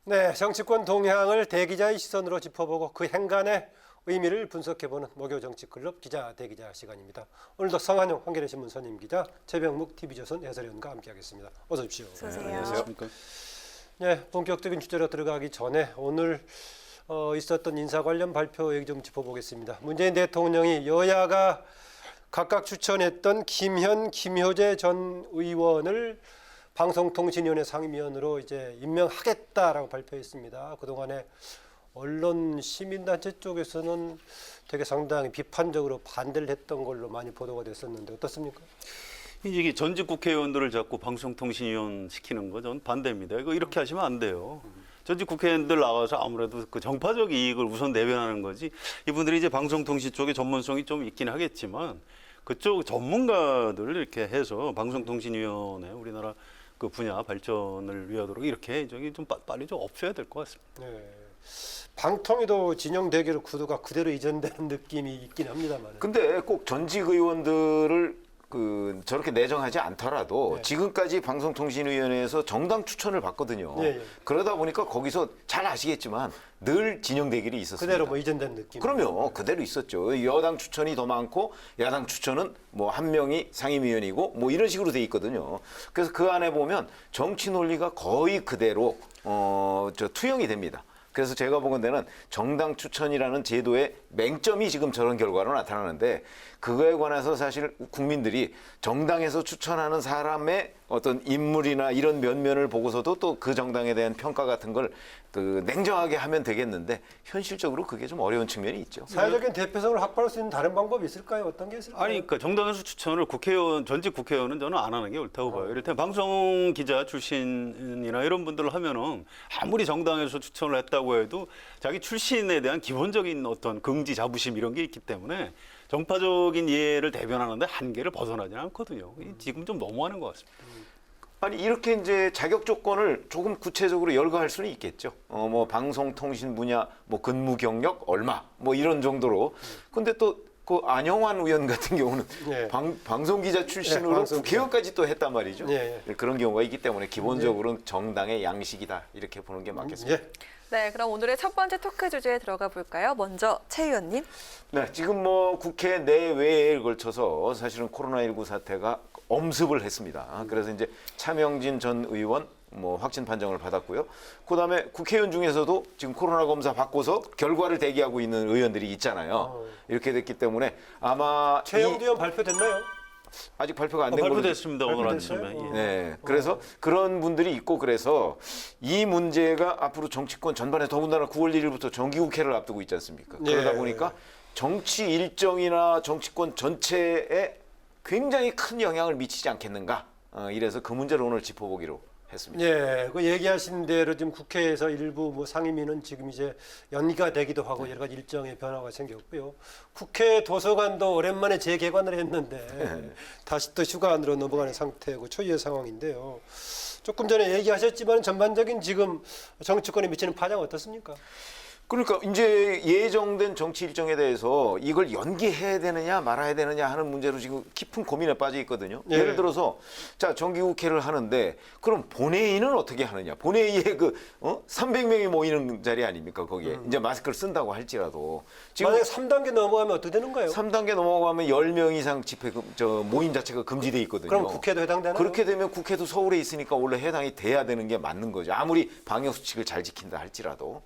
네, 정치권 동향을 대기자의 시선으로 짚어보고 그 행간의 의미를 분석해보는 목요 정치클럽 기자 대기자 시간입니다. 오늘도 성한용 한겨레신문 선임 기자, 최병묵 TV조선 해설위원과 함께하겠습니다. 어서 오십시오. 어서 오세요. 안녕하십니까. 네, 본격적인 주제로 들어가기 전에 오늘 있었던 인사 관련 발표 얘기 좀 짚어보겠습니다. 문재인 대통령이 여야가 각각 추천했던 김현, 김효재 전 의원을 방송통신위원회 상임위원으로 이제 임명하겠다라고 발표했습니다. 그동안에 언론 시민단체 쪽에서는 되게 상당히 비판적으로 반대를 했던 걸로 많이 보도가 됐었는데 어떻습니까? 이게 전직 국회의원들을 자꾸 방송통신위원 시키는 거 저는 반대입니다. 이거 이렇게 하시면 안 돼요. 전직 국회의원들 나가서 아무래도 그 정파적 이익을 우선 내변하는 거지. 이분들이 이제 방송통신 쪽에 전문성이 좀 있긴 하겠지만 그쪽 전문가들 이렇게 해서 방송통신위원회 우리나라 그 분야 발전을 위하도록 이렇게 저기 좀 빨리 좀 없애야 될 것 같습니다. 네. 방통위도 진영 대결 구도가 그대로 이전되는 느낌이 있긴 합니다만. 근데 꼭 전직 의원들을 저렇게 내정하지 않더라도 네. 지금까지 방송통신위원회에서 정당 추천을 받거든요. 네. 그러다 보니까 거기서 잘 아시겠지만 늘 진영 대결이 있었습니다. 그대로 뭐 이전된 느낌. 그럼요. 그대로 있었죠. 여당 추천이 더 많고 야당 추천은 뭐 한 명이 상임위원이고 뭐 이런 식으로 돼 있거든요. 그래서 그 안에 보면 정치 논리가 거의 그대로 투영이 됩니다. 그래서 제가 보건 데는 정당 추천이라는 제도의 맹점이 지금 저런 결과로 나타나는데 그거에 관해서 사실 국민들이 정당에서 추천하는 사람의 어떤 인물이나 이런 면면을 보고서도 또 그 정당에 대한 평가 같은 걸 냉정하게 하면 되겠는데 현실적으로 그게 좀 어려운 측면이 있죠. 사회적인 대표성을 확보할 수 있는 다른 방법이 있을까요? 어떤 게 있을까요? 아니, 그러니까 정당에서 추천을 국회의원, 전직 국회의원은 저는 안 하는 게 옳다고 봐요. 이를테면 방송 기자 출신이나 이런 분들을 하면은 아무리 정당에서 추천을 했다고 해도 자기 출신에 대한 기본적인 어떤 긍지, 자부심 이런 게 있기 때문에 정파적인 이해를 대변하는데 한계를 벗어나지는 않거든요. 지금 좀 너무하는 것 같습니다. 아니 이렇게 이제 자격 조건을 조금 구체적으로 열거할 수는 있겠죠. 뭐 방송통신 분야 뭐 근무 경력 얼마 뭐 이런 정도로. 근데 또 그 안영환 의원 같은 경우는 네. 방송 기자 출신으로 방송기자. 국회의원까지 또 했단 말이죠. 네. 그런 경우가 있기 때문에 기본적으로는 정당의 양식이다 이렇게 보는 게 맞겠습니다. 예. 네, 그럼 오늘의 첫 번째 토크 주제에 들어가 볼까요? 먼저 최 의원님. 네, 지금 뭐 국회 내외에 걸쳐서 사실은 코로나19 사태가 엄습을 했습니다. 그래서 이제 차명진 전 의원 뭐 확진 판정을 받았고요. 그다음에 국회의원 중에서도 지금 코로나 검사 받고서 결과를 대기하고 있는 의원들이 있잖아요. 이렇게 됐기 때문에 아마 최영두 의원 발표됐나요? 아직 발표가 안 된 걸로 발표됐습니다. 오늘 발표됐어요? 아침에. 예. 네, 그래서 그런 분들이 있고 그래서 이 문제가 앞으로 정치권 전반에 더군다나 9월 1일부터 정기국회를 앞두고 있지 않습니까? 네. 그러다 보니까 정치 일정이나 정치권 전체에 굉장히 큰 영향을 미치지 않겠는가? 이래서 그 문제를 오늘 짚어보기로 했습니다. 예, 그 얘기하신 대로 지금 국회에서 일부 뭐 상임위는 지금 이제 연기가 되기도 하고 여러 가지 일정의 변화가 생겼고요. 국회 도서관도 오랜만에 재개관을 했는데 다시 또 휴관으로 넘어가는 상태고 초유의 상황인데요. 조금 전에 얘기하셨지만 전반적인 지금 정치권에 미치는 파장 어떻습니까? 그러니까 이제 예정된 정치 일정에 대해서 이걸 연기해야 되느냐 말아야 되느냐 하는 문제로 지금 깊은 고민에 빠져 있거든요. 네. 예를 들어서 자 정기국회를 하는데 그럼 본회의는 어떻게 하느냐? 본회의에 300명이 모이는 자리 아닙니까? 거기에 이제 마스크를 쓴다고 할지라도 지금 만약에 3단계 넘어가면 어떻게 되는가요? 3단계 넘어가면 10명 이상 모임 자체가 금지돼 있거든요. 그럼 국회도 해당되나요? 그렇게 되면 국회도 서울에 있으니까 원래 해당이 돼야 되는 게 맞는 거죠. 아무리 방역 수칙을 잘 지킨다 할지라도.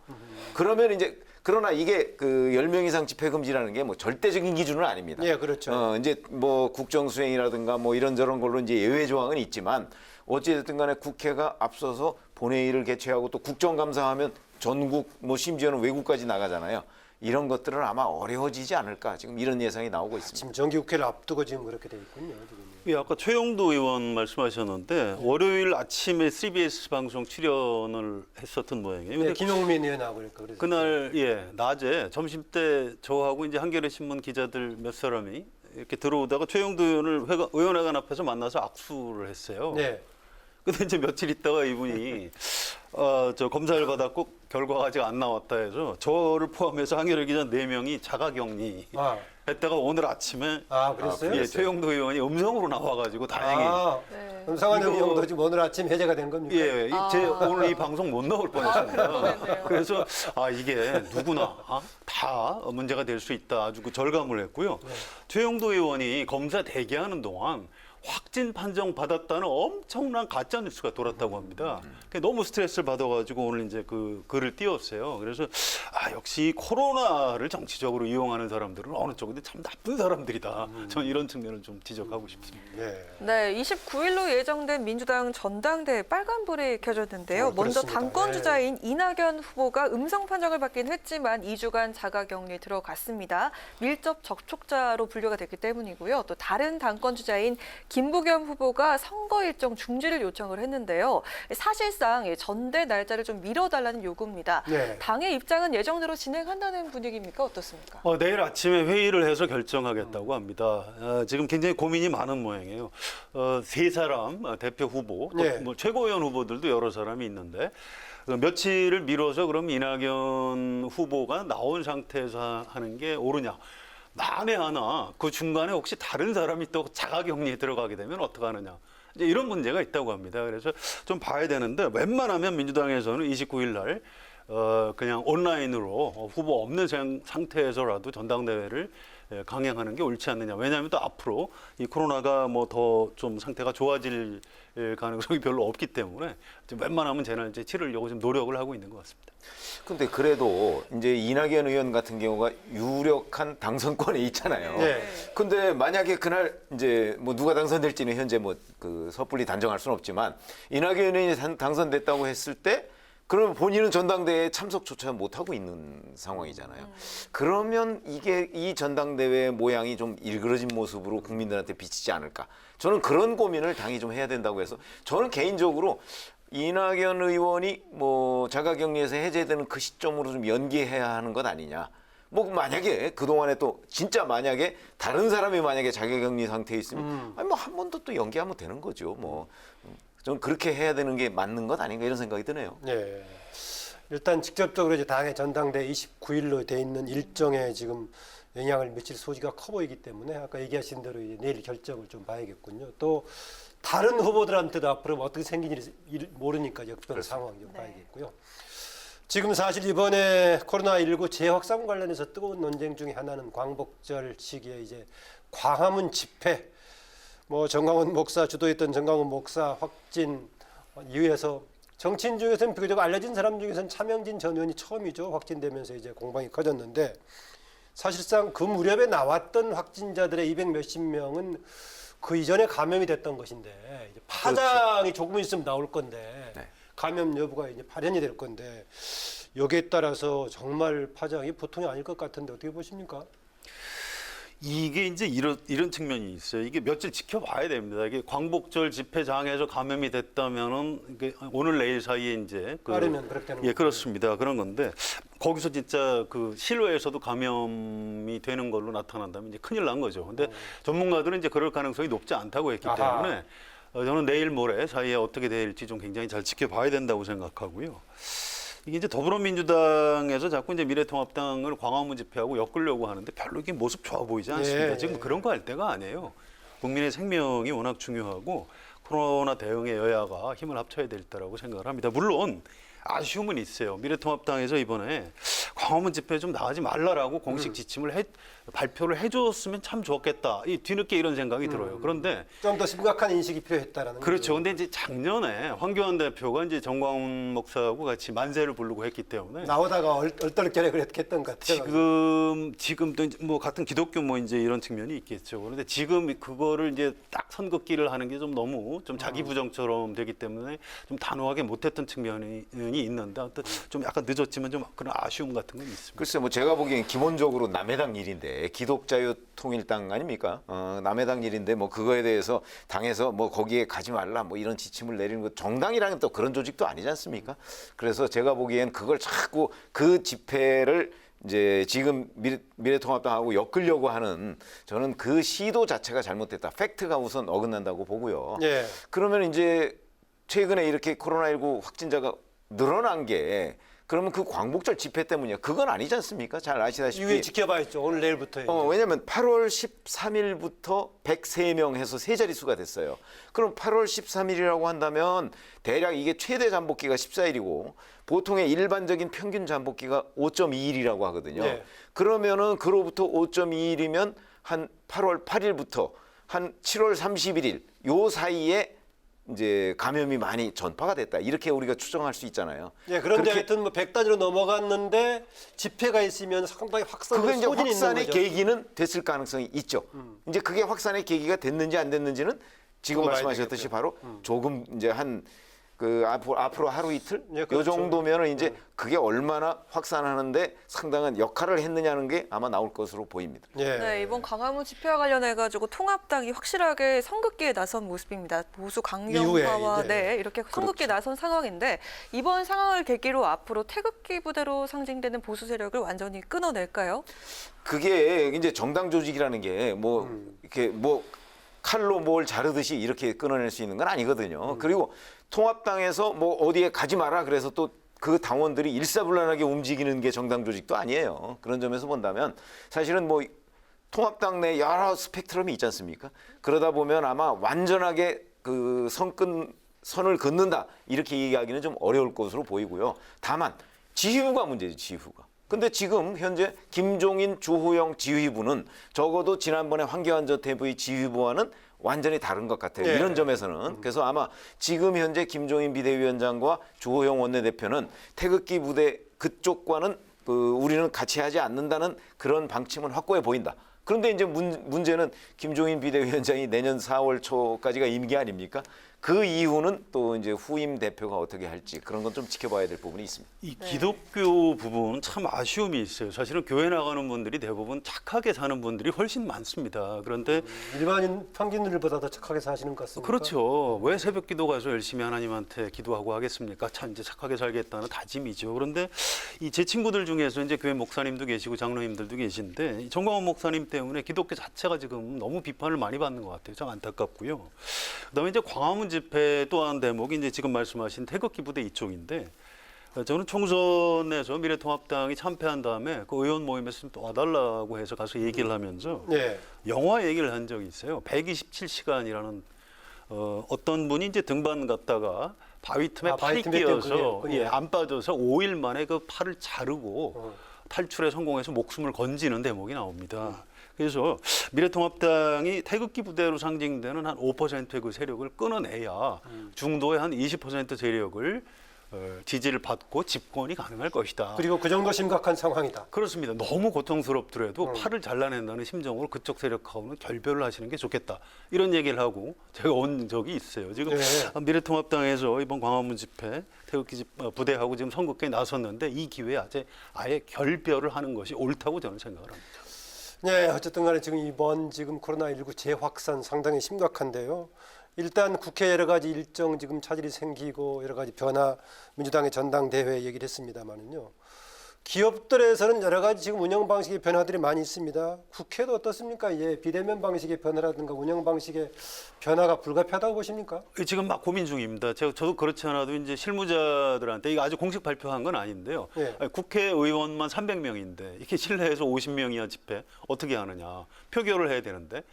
그러면 이제 그러나 이게 그 10명 이상 집회 금지라는 게 뭐 절대적인 기준은 아닙니다. 예, 그렇죠. 이제 뭐 국정 수행이라든가 뭐 이런저런 걸로 이제 예외 조항은 있지만 어찌됐든 간에 국회가 앞서서 본회의를 개최하고 또 국정감사하면 전국 뭐 심지어는 외국까지 나가잖아요. 이런 것들은 아마 어려워지지 않을까 지금 이런 예상이 나오고 있습니다. 지금 정기국회를 앞두고 지금 그렇게 돼 있군요. 지금. 예, 아까 최영도 의원 말씀하셨는데 월요일 아침에 CBS 방송 출연을 했었던 모양이에요. 네, 근데 김용민 의원하고 그래서 그날 낮에 점심 때 저하고 이제 한겨레 신문 기자들 몇 사람이 이렇게 들어오다가 최영도 의원을 의원회관 앞에서 만나서 악수를 했어요. 네. 근데 이제 며칠 있다가 이분이 저 검사를 받았고 결과가 아직 안 나왔다 해서 저를 포함해서 한겨레 기자 4명이 자가격리 아. 했다가 오늘 아침에 아, 그랬어요? 예, 최영도 의원이 음성으로 나와가지고 다행히 네. 성환 이거- 의원도 지금 오늘 아침 해제가 된 겁니까? 예, 제 오늘 이 방송 못 나올 뻔했습니다. 그러네요. 그래서 이게 누구나 다 문제가 될 수 있다. 아주 그 절감을 했고요. 최영도 의원이 검사 대기하는 동안 확진 판정 받았다는 엄청난 가짜 뉴스가 돌았다고 합니다. 너무 스트레스를 받아가지고 오늘 이제 그 글을 띄웠어요. 그래서 역시 코로나를 정치적으로 이용하는 사람들은 어느 쪽인데 참 나쁜 사람들이다. 저는 이런 측면을 좀 지적하고 싶습니다. 네. 네, 29일로 예정된 민주당 전당대회 빨간불이 켜졌는데요. 먼저 그렇습니다. 당권 주자인 이낙연 후보가 음성 판정을 받긴 했지만 2주간 자가격리 들어갔습니다. 밀접 접촉자로 분류가 됐기 때문이고요. 또 다른 당권 주자인 김부겸 후보가 선거 일정 중지를 요청을 했는데요. 사실상 전대 날짜를 좀 미뤄달라는 요구입니다. 네. 당의 입장은 예정대로 진행한다는 분위기입니까? 어떻습니까? 내일 아침에 회의를 해서 결정하겠다고 합니다. 지금 굉장히 고민이 많은 모양이에요. 세 사람 대표 후보, 또 네. 뭐 최고위원 후보들도 여러 사람이 있는데 며칠을 미뤄서 그럼 이낙연 후보가 나온 상태에서 하는 게 옳으냐? 만에 하나 그 중간에 혹시 다른 사람이 또 자가격리에 들어가게 되면 어떡하느냐? 이제 이런 문제가 있다고 합니다. 그래서 좀 봐야 되는데 웬만하면 민주당에서는 29일 날 그냥 온라인으로 후보 없는 상태에서라도 전당대회를 강행하는 게 옳지 않느냐. 왜냐하면 또 앞으로 이 코로나가 뭐 더 좀 상태가 좋아질 가능성이 별로 없기 때문에 좀 웬만하면 저는 이제 치르려고 좀 노력을 하고 있는 것 같습니다. 근데 그래도 이제 이낙연 의원 같은 경우가 유력한 당선권에 있잖아요. 네. 근데 만약에 그날 이제 뭐 누가 당선될지는 현재 뭐 그 섣불리 단정할 수는 없지만 이낙연 의원이 당선됐다고 했을 때 그러면 본인은 전당대회에 참석조차 못하고 있는 상황이잖아요. 그러면 이게 이 전당대회 모양이 좀 일그러진 모습으로 국민들한테 비치지 않을까. 저는 그런 고민을 당이 좀 해야 된다고 해서 저는 개인적으로 이낙연 의원이 뭐 자가격리에서 해제되는 그 시점으로 좀 연기해야 하는 것 아니냐. 뭐 만약에 그동안에 또 진짜 만약에 다른 사람이 만약에 자가격리 상태에 있으면 아니 뭐 한 번 더 또 연기하면 되는 거죠. 뭐 저는 그렇게 해야 되는 게 맞는 것 아닌가 이런 생각이 드네요. 네. 일단 직접적으로 이제 당의 전당대 29일로 돼 있는 일정에 지금 영향을 미칠 소지가 커 보이기 때문에 아까 얘기하신 대로 이제 내일 결정을 좀 봐야겠군요. 또 다른 후보들한테도 앞으로 어떻게 생긴지 모르니까 역변 상황 좀 봐야겠고요. 지금 사실 이번에 코로나19 재확산 관련해서 뜨거운 논쟁 중에 하나는 광복절 시기에 이제 광화문 집회, 뭐 정광훈 목사 주도했던 정광훈 목사 확진 이후에서 정치인 중에서는 비교적 알려진 사람 중에서는 차명진 전 의원이 처음이죠. 확진되면서 이제 공방이 커졌는데 사실상 그 무렵에 나왔던 확진자들의 200 몇십 명은 그 이전에 감염이 됐던 것인데 이제 파장이 조금 있으면 나올 건데 네. 감염 여부가 이제 발현이 될 건데 여기에 따라서 정말 파장이 보통이 아닐 것 같은데 어떻게 보십니까? 이게 이제 이런 측면이 있어요. 이게 며칠 지켜봐야 됩니다. 이게 광복절 집회장에서 감염이 됐다면은 이게 오늘 내일 사이에 이제 빠르면 그렇게 되는 예, 거죠. 그렇습니다. 그런 건데 거기서 진짜 그 실외에서도 감염이 되는 걸로 나타난다면 이제 큰일 난 거죠. 근데 전문가들은 이제 그럴 가능성이 높지 않다고 했기 아하. 때문에 저는 내일 모레 사이에 어떻게 될지 좀 굉장히 잘 지켜봐야 된다고 생각하고요. 이게 이제 더불어민주당에서 자꾸 이제 미래통합당을 광화문 집회하고 엮으려고 하는데 별로 이게 모습 좋아 보이지 않습니다. 예, 지금 예. 그런 거 할 때가 아니에요. 국민의 생명이 워낙 중요하고 코로나 대응에 여야가 힘을 합쳐야 될 때라고 생각을 합니다. 물론 아쉬움은 있어요. 미래통합당에서 이번에 광화문 집회 좀 나가지 말라라고 공식 지침을 발표를 해줬으면 참 좋겠다. 이 뒤늦게 이런 생각이 들어요. 그런데 좀 더 심각한 인식이 필요했다라는 그렇죠. 거죠. 근데 이제 작년에 황교안 대표가 이제 정광훈 목사하고 같이 만세를 부르고 했기 때문에 나오다가 얼떨결에 그랬던 것 같아요. 지금도 이제 뭐 같은 기독교 뭐 이제 이런 측면이 있겠죠. 그런데 지금 그거를 이제 딱 선긋기를 하는 게 좀 너무 좀 자기 부정처럼 되기 때문에 좀 단호하게 못했던 측면이 있는데 아무튼 좀 약간 늦었지만 좀 그런 아쉬움 같은 건 있습니다. 글쎄 뭐 제가 보기엔 기본적으로 남해당 일인데 기독자유통일당 아닙니까? 남해당 일인데 뭐 그거에 대해서 당에서 뭐 거기에 가지 말라 뭐 이런 지침을 내리는 거 정당이라는 또 그런 조직도 아니지 않습니까? 그래서 제가 보기엔 그걸 자꾸 그 집회를 이제 지금 미래통합당하고 엮으려고 하는 저는 그 시도 자체가 잘못됐다. 팩트가 우선 어긋난다고 보고요. 예. 그러면 이제 최근에 이렇게 코로나19 확진자가 늘어난 게 그러면 그 광복절 집회 때문이야. 그건 아니지 않습니까? 잘 아시다시피. 이후에 지켜봐야죠. 오늘 내일부터. 왜냐하면 8월 13일부터 103명 해서 세 자릿수가 됐어요. 그럼 8월 13일이라고 한다면 대략 이게 최대 잠복기가 14일이고 보통의 일반적인 평균 잠복기가 5.2일이라고 하거든요. 네. 그러면은 그로부터 5.2일이면 한 8월 8일부터 한 7월 31일 요 사이에 이제 감염이 많이 전파가 됐다. 이렇게 우리가 추정할 수 있잖아요. 예, 그런데 그렇게 하여튼 뭐 100단위로 넘어갔는데 집회가 있으면 상당히 확산의 그게 이제 소진이 있는 확산의 거죠. 계기는 됐을 가능성이 있죠. 이제 그게 확산의 계기가 됐는지 안 됐는지는 지금 그거 봐야 말씀하셨듯이 되겠고요. 바로 조금 이제 한 그 앞으로 하루 이틀 예, 요 그렇죠. 정도면은 이제 그게 얼마나 확산하는데 상당한 역할을 했느냐는 게 아마 나올 것으로 보입니다. 예. 네, 이번 광화문 집회와 관련해 가지고 통합당이 확실하게 선긋기에 나선 모습입니다. 보수 강경파와 이후에 이제. 네, 이렇게 선긋기에 나선 상황인데 이번 상황을 계기로 앞으로 태극기 부대로 상징되는 보수 세력을 완전히 끊어낼까요? 그게 이제 정당 조직이라는 게 뭐 이렇게 뭐 칼로 뭘 자르듯이 이렇게 끊어낼 수 있는 건 아니거든요. 그리고 통합당에서 뭐 어디에 가지 마라 그래서 또 그 당원들이 일사불란하게 움직이는 게 정당 조직도 아니에요. 그런 점에서 본다면 사실은 뭐 통합당 내 여러 스펙트럼이 있지 않습니까? 그러다 보면 아마 완전하게 그 선을 긋는다 이렇게 얘기하기는 좀 어려울 것으로 보이고요. 다만 지휘부가 문제죠. 지휘부가. 근데 지금 현재 김종인, 주호영 지휘부는 적어도 지난번에 황교안 전 대부의 지휘부와는 완전히 다른 것 같아요. 예. 이런 점에서는. 그래서 아마 지금 현재 김종인 비대위원장과 주호영 원내대표는 태극기 부대 그쪽과는 우리는 같이 하지 않는다는 그런 방침은 확고해 보인다. 그런데 이제 문제는 김종인 비대위원장이 내년 4월 초까지가 임기 아닙니까? 그 이후는 또 이제 후임 대표가 어떻게 할지 그런 건 좀 지켜봐야 될 부분이 있습니다. 이 기독교 부분은 참 아쉬움이 있어요. 사실은 교회 나가는 분들이 대부분 착하게 사는 분들이 훨씬 많습니다. 그런데 일반인 평균들보다 더 착하게 사시는 것 같습니다. 그렇죠. 왜 새벽 기도 가서 열심히 하나님한테 기도하고 하겠습니까? 참 이제 착하게 살겠다는 다짐이죠. 그런데 이 제 친구들 중에서 이제 교회 목사님도 계시고 장로님들도 계신데 이 정광훈 목사님 때문에 기독교 자체가 지금 너무 비판을 많이 받는 것 같아요. 참 안타깝고요. 그다음에 이제 광화문 집회 또 한 대목이 이제 지금 말씀하신 태극기 부대 이쪽인데 저는 총선에서 미래통합당이 참패한 다음에 그 의원 모임에서 좀 도와달라고 해서 가서 얘기를 하면서 예. 영화 얘기를 한 적이 있어요. 127시간이라는 어떤 분이 이제 등반 갔다가 바위 틈에 팔이 바위 틈에 끼어서 그게 예, 안 빠져서 5일 만에 그 팔을 자르고 탈출에 성공해서 목숨을 건지는 대목이 나옵니다. 그래서 미래통합당이 태극기 부대로 상징되는 한 5%의 그 세력을 끊어내야 중도의 한 20% 세력을 지지를 받고 집권이 가능할 것이다. 그리고 그 정도 심각한 상황이다. 그렇습니다. 너무 고통스럽더라도 팔을 잘라낸다는 심정으로 그쪽 세력하고는 결별을 하시는 게 좋겠다. 이런 얘기를 하고 제가 온 적이 있어요. 지금 네. 미래통합당에서 이번 광화문 집회 태극기 부대하고 지금 선거에 나섰는데 이 기회에 아예 결별을 하는 것이 옳다고 저는 생각을 합니다. 네, 어쨌든 간에 지금 코로나19 재확산 상당히 심각한데요. 일단 국회 여러 가지 일정 지금 차질이 생기고 여러 가지 변화, 민주당의 전당대회 얘기를 했습니다만은요. 기업들에서는 여러 가지 지금 운영 방식의 변화들이 많이 있습니다. 국회도 어떻습니까? 예, 비대면 방식의 변화라든가 운영 방식의 변화가 불가피하다고 보십니까? 지금 막 고민 중입니다. 저도 그렇지 않아도 이제 실무자들한테 이거 아직 공식 발표한 건 아닌데요. 예. 국회의원만 300명인데 이렇게 실내에서 50명이야 집회 어떻게 하느냐. 표결을 해야 되는데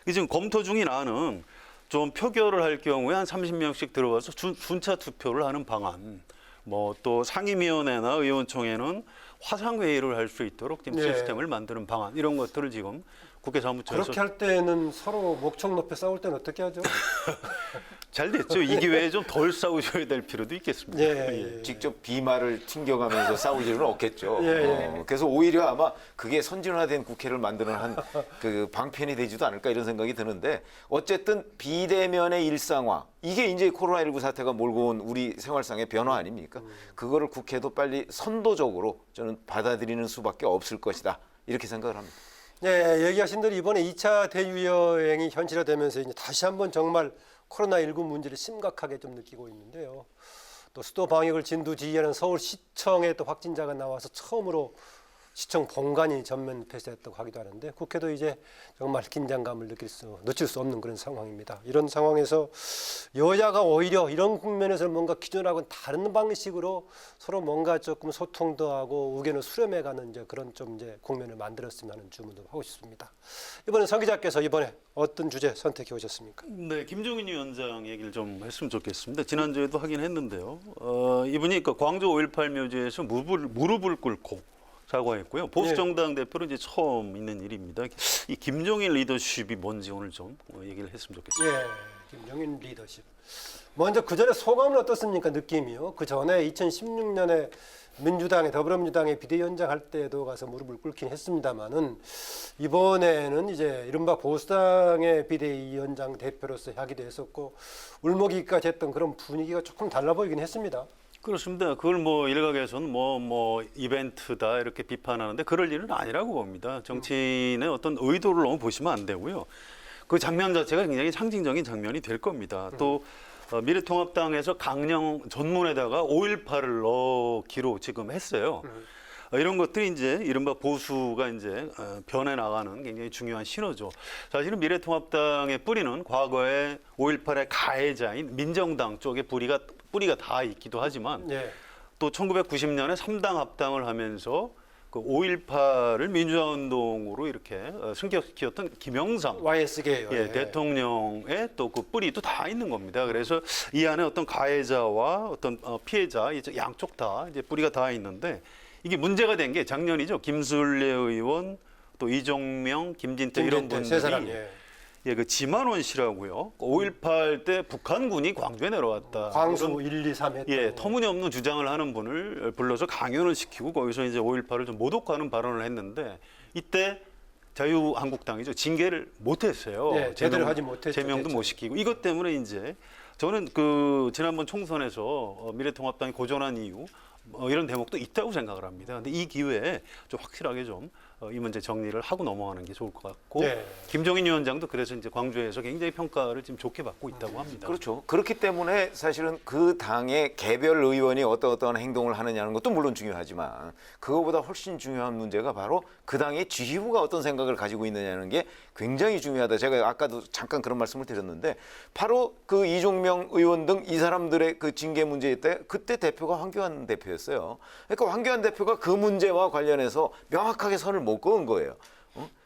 지금 검토 중인 안은 좀 표결을 할 경우에 한 30명씩 들어와서 순차 투표를 하는 방안. 뭐 또 상임위원회나 의원총회는 화상회의를 할 수 있도록 지금 네. 시스템을 만드는 방안 이런 것들을 지금 국회 사무처에서 그렇게 할 때는 서로 목청 높여 싸울 때는 어떻게 하죠? 잘 됐죠. 이 기회에 좀 덜 싸우셔야 될 필요도 있겠습니다. 예. 직접 비말을 튕겨가면서 싸울 일은 없겠죠. 예. 그래서 오히려 아마 그게 선진화된 국회를 만드는 한 그 방편이 되지도 않을까 이런 생각이 드는데 어쨌든 비대면의 일상화 이게 이제 코로나19 사태가 몰고 온 우리 생활상의 변화 아닙니까? 그거를 국회도 빨리 선도적으로 저는 받아들이는 수밖에 없을 것이다 이렇게 생각을 합니다. 네, 얘기하신 대로 이번에 2차 대유행이 현실화되면서 이제 다시 한번 정말 코로나19 문제를 심각하게 좀 느끼고 있는데요. 또 수도 방역을 진두지휘하는 서울시청에 또 확진자가 나와서 처음으로 시청 본관이 전면 폐쇄했다고 하기도 하는데 국회도 이제 정말 긴장감을 놓칠 수 없는 그런 상황입니다. 이런 상황에서 여야가 오히려 이런 국면에서 뭔가 기존하고는 다른 방식으로 서로 뭔가 조금 소통도 하고 의견을 수렴해가는 이제 그런 좀 이제 국면을 만들었으면 하는 주문도 하고 싶습니다. 이번에 성 기자께서 이번에 어떤 주제 선택해 오셨습니까? 네, 김종인 위원장 얘기를 좀 했으면 좋겠습니다. 지난주에도 하긴 했는데요. 이분이 그 광주 5.18 묘지에서 무릎을 꿇고 사과했고요. 보수정당 대표로 이제 처음 있는 일입니다. 이 김종인 리더십이 뭔지 오늘 좀 얘기를 했으면 좋겠습니다. 예, 김종인 리더십. 먼저 그 전에 소감은 어떻습니까? 느낌이요. 그 전에 2016년에 민주당의 더불어민주당의 비대위원장 할 때도 가서 무릎을 꿇긴 했습니다만은 이번에는 이제 이른바 보수당의 비대위원장 대표로서 하기도 했었고 울먹이기까지 했던 그런 분위기가 조금 달라 보이긴 했습니다. 그렇습니다. 그걸 뭐 일각에서는 뭐 이벤트다 이렇게 비판하는데 그럴 일은 아니라고 봅니다. 정치인의 어떤 의도를 너무 보시면 안 되고요. 그 장면 자체가 굉장히 상징적인 장면이 될 겁니다. 또 미래통합당에서 강령 전문에다가 5.18을 넣기로 지금 했어요. 이런 것들이 이제 이른바 보수가 이제 변해 나가는 굉장히 중요한 신호죠. 사실은 미래통합당의 뿌리는 과거에 5.18의 가해자인 민정당 쪽에 뿌리가 다 있기도 하지만 예. 또 1990년에 3당 합당을 하면서 그 5.18을 민주화운동으로 이렇게 승격시켰던 김영삼 YS계예요. 예, 대통령의 또 그 뿌리도 다 있는 겁니다. 그래서 이 안에 어떤 가해자와 어떤 피해자 이제 양쪽 다 이제 뿌리가 다 있는데 이게 문제가 된 게 작년이죠. 김술래 의원 또 이종명, 김진태 이런 분들이 세 사람. 예. 그 지만원 씨라고요. 5.18 때 북한군이 광주에 내려왔다. 광수 이런 1, 2, 3 했던. 예, 터무니없는 주장을 하는 분을 불러서 강연을 시키고 거기서 이제 5.18을 좀 모독하는 발언을 했는데 이때 자유한국당이죠. 징계를 못했어요. 네, 제대로 하지 못했죠. 제명도 못 시키고 이것 때문에 이제 저는 그 지난번 총선에서 미래통합당이 고전한 이유 이런 대목도 있다고 생각을 합니다. 근데 이 기회에 좀 확실하게 좀 이 문제 정리를 하고 넘어가는 게 좋을 것 같고 네. 김종인 위원장도 그래서 이제 광주에서 굉장히 평가를 지금 좋게 받고 있다고 합니다. 그렇죠. 그렇기 때문에 사실은 그 당의 개별 의원이 어떤 행동을 하느냐는 것도 물론 중요하지만 그거보다 훨씬 중요한 문제가 바로 그 당의 지휘부가 어떤 생각을 가지고 있느냐는 게 굉장히 중요하다. 제가 아까도 잠깐 그런 말씀을 드렸는데 바로 그 이종명 의원 등 이 사람들의 그 징계 문제 때 그때 대표가 황교안 대표였어요. 그러니까 황교안 대표가 그 문제와 관련해서 명확하게 선을 못 그은 거예요.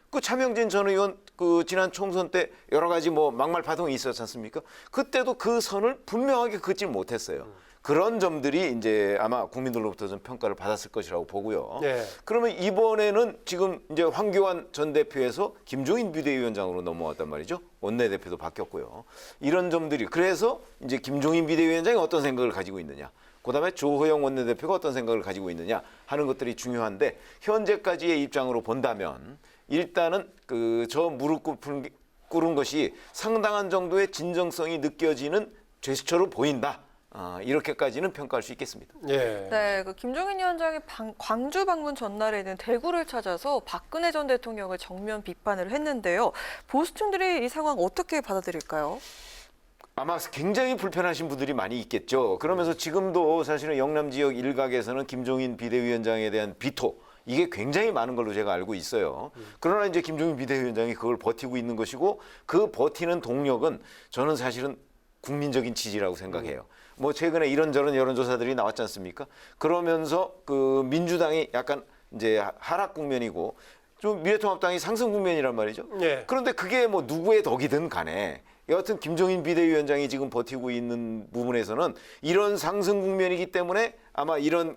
그 차명진 전 의원 그 지난 총선 때 여러 가지 뭐 막말 파동이 있었지 않습니까? 그때도 그 선을 분명하게 긋지 못했어요. 그런 점들이 이제 아마 국민들로부터 좀 평가를 받았을 것이라고 보고요. 네. 그러면 이번에는 지금 이제 황교안 전 대표에서 김종인 비대위원장으로 넘어왔단 말이죠. 원내대표도 바뀌었고요. 이런 점들이 그래서 이제 김종인 비대위원장이 어떤 생각을 가지고 있느냐. 그다음에 조호영 원내대표가 어떤 생각을 가지고 있느냐 하는 것들이 중요한데 현재까지의 입장으로 본다면 일단은 그 저 무릎 꿇은 것이 상당한 정도의 진정성이 느껴지는 제스처로 보인다. 이렇게까지는 평가할 수 있겠습니다. 예. 네, 그 김종인 위원장이 광주 방문 전날에는 대구를 찾아서 박근혜 전 대통령을 정면 비판을 했는데요. 보수층들이 이 상황 어떻게 받아들일까요? 아마 굉장히 불편하신 분들이 많이 있겠죠. 그러면서 지금도 사실은 영남 지역 일각에서는 김종인 비대위원장에 대한 비토 이게 굉장히 많은 걸로 제가 알고 있어요. 그러나 이제 김종인 비대위원장이 그걸 버티고 있는 것이고 그 버티는 동력은 저는 사실은 국민적인 지지라고 생각해요. 뭐 최근에 이런저런 여론조사들이 나왔지 않습니까? 그러면서 그 민주당이 약간 이제 하락 국면이고 좀 미래통합당이 상승 국면이란 말이죠. 예. 그런데 그게 뭐 누구의 덕이든 간에 여하튼 김종인 비대위원장이 지금 버티고 있는 부분에서는 이런 상승 국면이기 때문에 아마 이런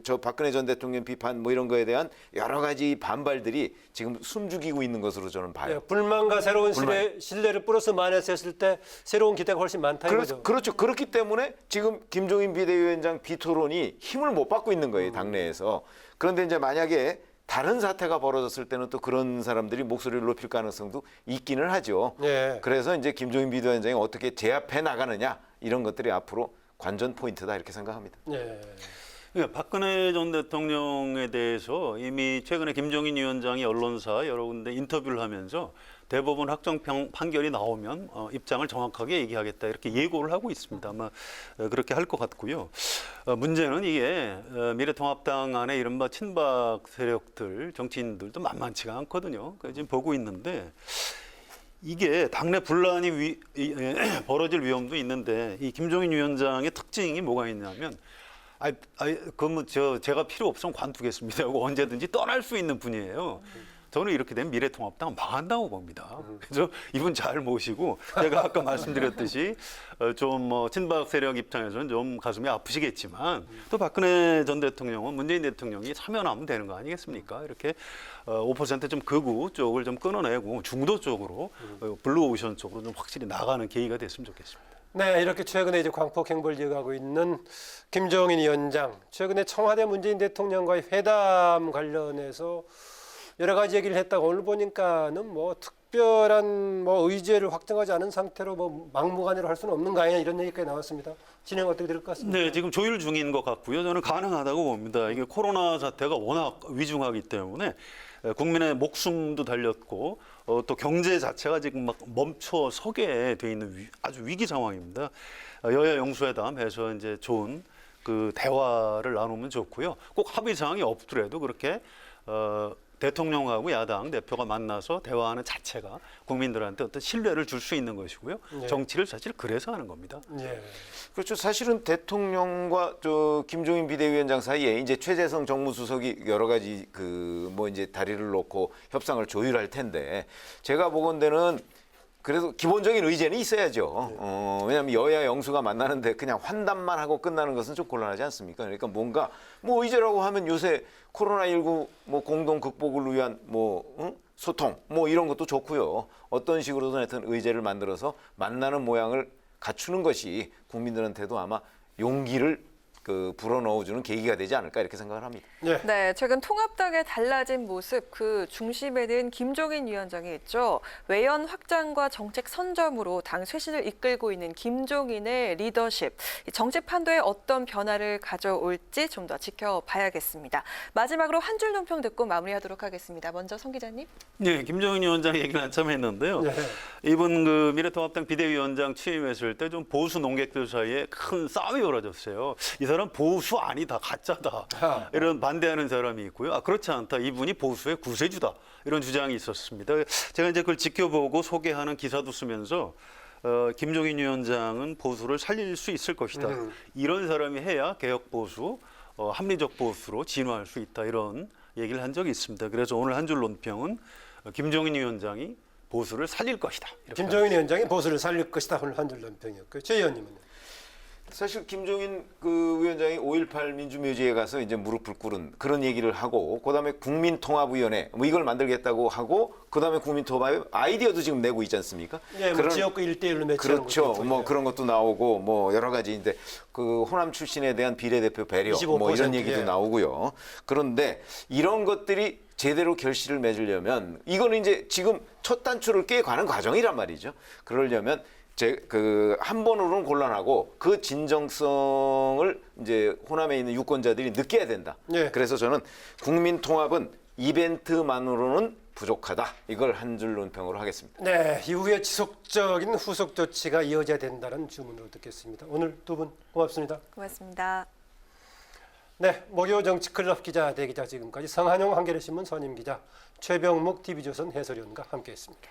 저 박근혜 전 대통령 비판 뭐 이런 거에 대한 여러 가지 반발들이 지금 숨죽이고 있는 것으로 저는 봐요. 예, 불만과 새로운 신뢰를 플러스 마이너스 했을 때 새로운 기대가 훨씬 많다 이거죠. 그렇죠. 그렇기 때문에 지금 김종인 비대위원장 비토론이 힘을 못 받고 있는 거예요, 당내에서. 그런데 이제 만약에 다른 사태가 벌어졌을 때는 또 그런 사람들이 목소리를 높일 가능성도 있기는 하죠. 예. 그래서 이제 김종인 비대위원장이 어떻게 제압해 나가느냐 이런 것들이 앞으로 관전 포인트다 이렇게 생각합니다. 예. 예, 박근혜 전 대통령에 대해서 이미 최근에 김종인 위원장이 언론사 여러 군데 인터뷰를 하면서 대법원 확정 판결이 나오면 입장을 정확하게 얘기하겠다 이렇게 예고를 하고 있습니다. 아마 그렇게 할 것 같고요. 문제는 이게 미래통합당 안에 이른바 친박 세력들, 정치인들도 만만치가 않거든요. 지금 보고 있는데 이게 당내 분란이 벌어질 위험도 있는데 이 김종인 위원장의 특징이 뭐가 있냐면 그러면 제가 필요 없으면 관두겠습니다 하고 언제든지 떠날 수 있는 분이에요. 저는 이렇게 되면 미래통합당 망한다고 봅니다. 그래서 이분 잘 모시고 제가 아까 말씀드렸듯이 좀 친박 세력 입장에서는 좀 가슴이 아프시겠지만 또 박근혜 전 대통령은 문재인 대통령이 사면하면 되는 거 아니겠습니까? 이렇게 5%좀 극우 쪽을 좀 끊어내고 중도 쪽으로 블루오션 쪽으로 좀 확실히 나가는 계기가 됐으면 좋겠습니다. 네, 이렇게 최근에 이제 광폭 행보를 이어가고 있는 김종인 위원장. 최근에 청와대 문재인 대통령과의 회담 관련해서 여러 가지 얘기를 했다가 오늘 보니까는 뭐 특별한 뭐 의제를 확정하지 않은 상태로 뭐 막무가내로 할 수는 없는 거 아니냐 이런 얘기까지 나왔습니다. 진행 어떻게 될 것 같습니까? 네, 지금 조율 중인 것 같고요. 저는 가능하다고 봅니다. 이게 코로나 사태가 워낙 위중하기 때문에 국민의 목숨도 달렸고 또 경제 자체가 지금 막 멈춰 서게 돼 있는 아주 위기 상황입니다. 여야 영수회담해서 이제 좋은 그 대화를 나누면 좋고요. 꼭 합의 사항이 없더라도 그렇게 대통령하고 야당 대표가 만나서 대화하는 자체가 국민들한테 어떤 신뢰를 줄 수 있는 것이고요. 예. 정치를 사실 그래서 하는 겁니다. 예. 그렇죠. 사실은 대통령과 김종인 비대위원장 사이에 이제 최재성 정무수석이 여러 가지 이제 다리를 놓고 협상을 조율할 텐데 제가 보건대는 그래도 기본적인 의제는 있어야죠. 왜냐하면 여야 영수가 만나는데 그냥 환담만 하고 끝나는 것은 좀 곤란하지 않습니까? 그러니까 뭔가 뭐 의제라고 하면 요새 코로나19 뭐 공동 극복을 위한 소통 뭐 이런 것도 좋고요. 어떤 식으로든 하여튼 의제를 만들어서 만나는 모양을 갖추는 것이 국민들한테도 아마 용기를 불어넣어주는 계기가 되지 않을까 이렇게 생각을 합니다. 예. 네, 최근 통합당의 달라진 모습 그 중심에는 김종인 위원장이 있죠. 외연 확장과 정책 선점으로 당 쇄신을 이끌고 있는 김종인의 리더십, 정책 판도에 어떤 변화를 가져올지 좀 더 지켜봐야겠습니다. 마지막으로 한 줄 논평 듣고 마무리하도록 하겠습니다. 먼저 성 기자님. 네, 김종인 위원장 얘기를 한참 했는데요. 네. 이번 미래통합당 비대위원장 취임했을 때 좀 보수 농객들 사이에 큰 싸움이 벌어졌어요. 이 사람 보수 아니다, 가짜다. 이런 반대하는 사람이 있고요. 그렇지 않다. 이분이 보수의 구세주다. 이런 주장이 있었습니다. 제가 이제 그걸 지켜보고 소개하는 기사도 쓰면서 김종인 위원장은 보수를 살릴 수 있을 것이다. 이런 사람이 해야 개혁 보수, 합리적 보수로 진화할 수 있다. 이런 얘기를 한 적이 있습니다. 그래서 오늘 한 줄 논평은 김종인 위원장이 보수를 살릴 것이다. 이렇게 김종인 위원장이 보수를 살릴 것이다. 오늘 한 줄 논평이었고요. 최 의원님은요? 사실 김종인 위원장이 5.18 민주묘지에 가서 이제 무릎을 꿇은 그런 얘기를 하고 그다음에 국민통합위원회 뭐 이걸 만들겠다고 하고 그다음에 국민통합 아이디어도 지금 내고 있지 않습니까? 예, 뭐 지역구 1대1로 매치하는 그렇죠. 것도 뭐 있고요. 그런 것도 나오고 뭐 여러 가지인데 호남 출신에 대한 비례대표 배려 뭐 이런 25%, 얘기도 예. 나오고요. 그런데 이런 것들이 제대로 결실을 맺으려면 이거는 이제 지금 첫 단추를 깨가는 과정이란 말이죠. 그러려면 한 번으로는 곤란하고 그 진정성을 이제 호남에 있는 유권자들이 느껴야 된다. 예. 그래서 저는 국민 통합은 이벤트만으로는 부족하다. 이걸 한 줄 논평으로 하겠습니다. 네, 이후에 지속적인 후속 조치가 이어져야 된다는 주문으로 듣겠습니다. 오늘 두 분 고맙습니다. 고맙습니다. 네, 목요 정치클럽 기자 대기자 지금까지 성한용 한겨레신문 선임 기자 최병묵 TV조선 해설위원과 함께했습니다.